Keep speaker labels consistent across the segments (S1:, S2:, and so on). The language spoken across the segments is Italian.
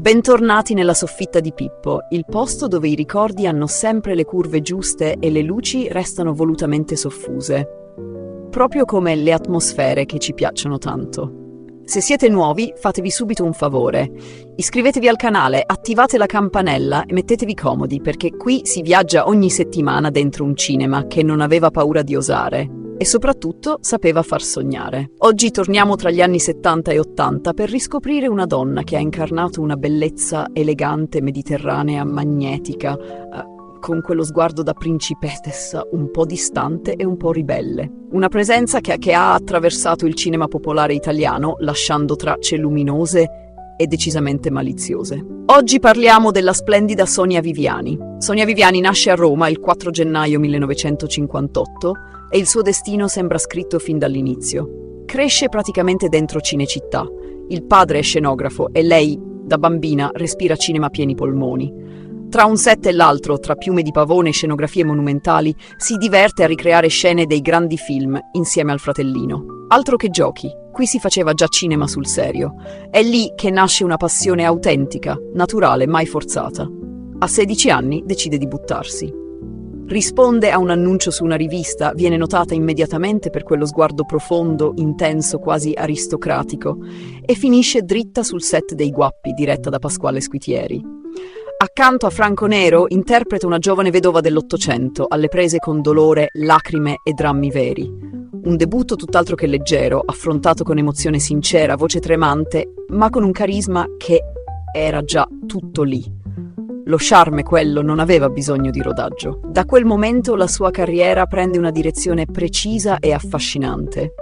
S1: Bentornati nella soffitta di Pippo, il posto dove i ricordi hanno sempre le curve giuste e le luci restano volutamente soffuse. Proprio come le atmosfere che ci piacciono tanto. Se siete nuovi, fatevi subito un favore. Iscrivetevi al canale, attivate la campanella e mettetevi comodi, perché qui si viaggia ogni settimana dentro un cinema che non aveva paura di osare. E soprattutto sapeva far sognare. Oggi torniamo tra gli anni 70 e 80 per riscoprire una donna che ha incarnato una bellezza elegante, mediterranea, magnetica, con quello sguardo da principessa un po' distante e un po' ribelle. Una presenza che ha attraversato il cinema popolare italiano, lasciando tracce luminose e decisamente maliziose. Oggi parliamo della splendida Sonia Viviani. Sonia Viviani nasce a Roma il 4 gennaio 1958 e il suo destino sembra scritto fin dall'inizio. Cresce praticamente dentro Cinecittà. Il padre è scenografo e lei, da bambina, respira cinema a pieni polmoni. Tra un set e l'altro, tra piume di pavone e scenografie monumentali, si diverte a ricreare scene dei grandi film insieme al fratellino. Altro che giochi, qui si faceva già cinema sul serio. È lì che nasce una passione autentica, naturale, mai forzata. A 16 anni decide di buttarsi. Risponde a un annuncio su una rivista, viene notata immediatamente per quello sguardo profondo, intenso, quasi aristocratico, e finisce dritta sul set dei Guappi, diretta da Pasquale Squitieri. Accanto a Franco Nero interpreta una giovane vedova dell'Ottocento, alle prese con dolore, lacrime e drammi veri. Un debutto tutt'altro che leggero, affrontato con emozione sincera, voce tremante, ma con un carisma che era già tutto lì. Lo charme, quello, non aveva bisogno di rodaggio. Da quel momento la sua carriera prende una direzione precisa e affascinante.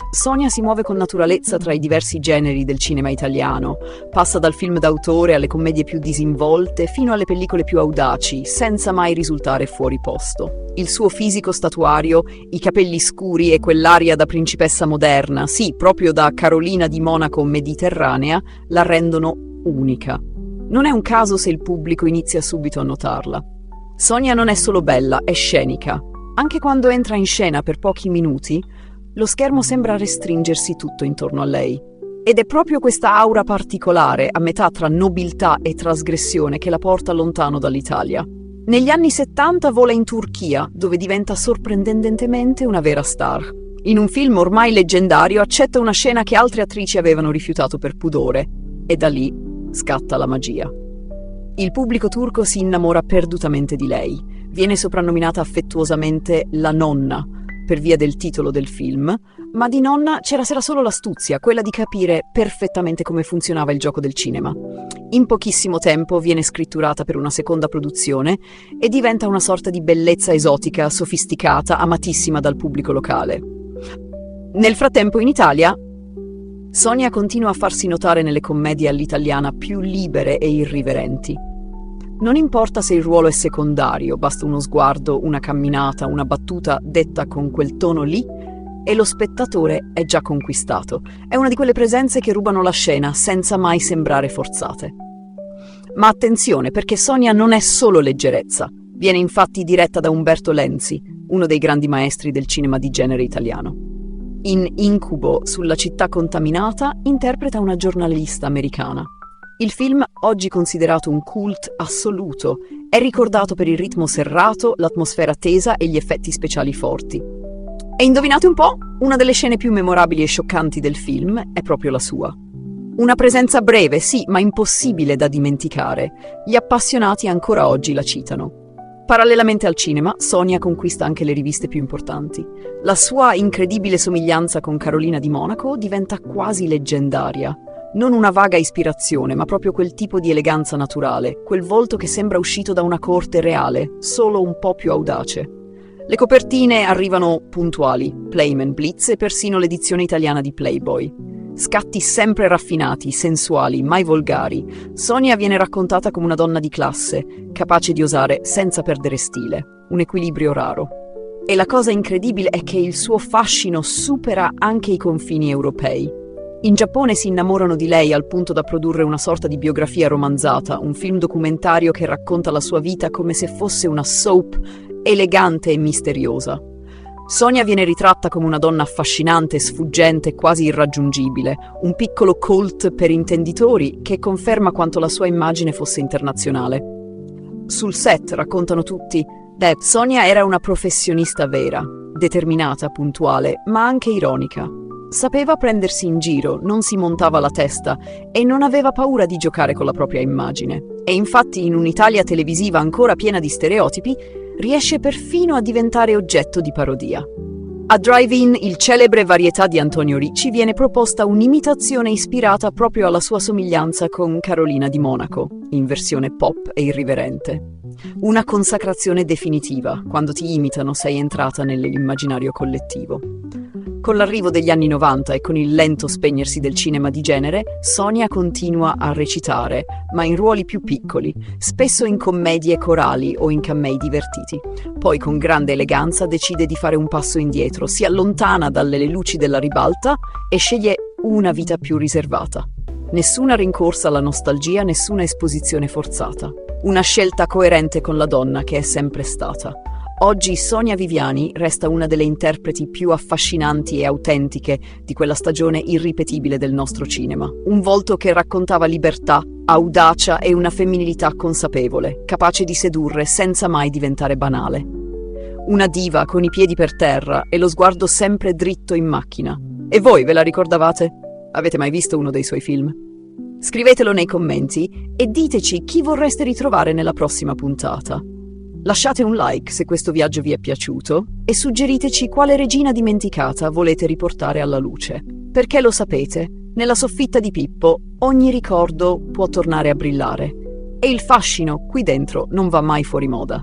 S1: Sonia si muove con naturalezza tra i diversi generi del cinema italiano, passa dal film d'autore alle commedie più disinvolte fino alle pellicole più audaci, senza mai risultare fuori posto. Il suo fisico statuario, i capelli scuri e quell'aria da principessa moderna, sì, proprio da Carolina di Monaco mediterranea, la rendono unica. Non è un caso se il pubblico inizia subito a notarla. Sonia non è solo bella, è scenica. Anche quando entra in scena per pochi minuti, lo schermo sembra restringersi tutto intorno a lei. Ed è proprio questa aura particolare, a metà tra nobiltà e trasgressione, che la porta lontano dall'Italia. Negli anni 70 vola in Turchia, dove diventa sorprendentemente una vera star. In un film ormai leggendario accetta una scena che altre attrici avevano rifiutato per pudore. E da lì scatta la magia. Il pubblico turco si innamora perdutamente di lei. Viene soprannominata affettuosamente la nonna, per via del titolo del film, ma di nonna c'era solo l'astuzia, quella di capire perfettamente come funzionava il gioco del cinema. In pochissimo tempo viene scritturata per una seconda produzione e diventa una sorta di bellezza esotica, sofisticata, amatissima dal pubblico locale. Nel frattempo in Italia, Sonia continua a farsi notare nelle commedie all'italiana più libere e irriverenti. Non importa se il ruolo è secondario, basta uno sguardo, una camminata, una battuta detta con quel tono lì e lo spettatore è già conquistato. È una di quelle presenze che rubano la scena senza mai sembrare forzate. Ma attenzione, perché Sonia non è solo leggerezza. Viene infatti diretta da Umberto Lenzi, uno dei grandi maestri del cinema di genere italiano. In Incubo sulla città contaminata interpreta una giornalista americana. Il film, oggi considerato un cult assoluto, è ricordato per il ritmo serrato, l'atmosfera tesa e gli effetti speciali forti. E indovinate un po', una delle scene più memorabili e scioccanti del film è proprio la sua. Una presenza breve, sì, ma impossibile da dimenticare. Gli appassionati ancora oggi la citano. Parallelamente al cinema, Sonia conquista anche le riviste più importanti. La sua incredibile somiglianza con Carolina di Monaco diventa quasi leggendaria. Non una vaga ispirazione, ma proprio quel tipo di eleganza naturale, quel volto che sembra uscito da una corte reale, solo un po' più audace. Le copertine arrivano puntuali, Playman, Blitz e persino l'edizione italiana di Playboy. Scatti sempre raffinati, sensuali, mai volgari. Sonia viene raccontata come una donna di classe, capace di osare senza perdere stile, un equilibrio raro. E la cosa incredibile è che il suo fascino supera anche i confini europei. In Giappone si innamorano di lei al punto da produrre una sorta di biografia romanzata, un film documentario che racconta la sua vita come se fosse una soap elegante e misteriosa. Sonia viene ritratta come una donna affascinante, sfuggente, quasi irraggiungibile, un piccolo cult per intenditori che conferma quanto la sua immagine fosse internazionale. Sul set raccontano tutti: Sonia era una professionista vera, determinata, puntuale, ma anche ironica. Sapeva prendersi in giro, non si montava la testa e non aveva paura di giocare con la propria immagine. E infatti in un'Italia televisiva ancora piena di stereotipi, riesce perfino a diventare oggetto di parodia. A Drive-In, il celebre Varietà di Antonio Ricci, viene proposta un'imitazione ispirata proprio alla sua somiglianza con Carolina di Monaco, in versione pop e irriverente. Una consacrazione definitiva: quando ti imitano sei entrata nell'immaginario collettivo. Con l'arrivo degli anni 90 e con il lento spegnersi del cinema di genere, Sonia continua a recitare, ma in ruoli più piccoli, spesso in commedie corali o in cammei divertiti. Poi con grande eleganza decide di fare un passo indietro, si allontana dalle luci della ribalta e sceglie una vita più riservata. Nessuna rincorsa alla nostalgia, nessuna esposizione forzata. Una scelta coerente con la donna che è sempre stata. Oggi Sonia Viviani resta una delle interpreti più affascinanti e autentiche di quella stagione irripetibile del nostro cinema. Un volto che raccontava libertà, audacia e una femminilità consapevole, capace di sedurre senza mai diventare banale. Una diva con i piedi per terra e lo sguardo sempre dritto in macchina. E voi ve la ricordavate? Avete mai visto uno dei suoi film? Scrivetelo nei commenti e diteci chi vorreste ritrovare nella prossima puntata. Lasciate un like se questo viaggio vi è piaciuto e suggeriteci quale regina dimenticata volete riportare alla luce. Perché lo sapete, nella soffitta di Pippo ogni ricordo può tornare a brillare e il fascino qui dentro non va mai fuori moda.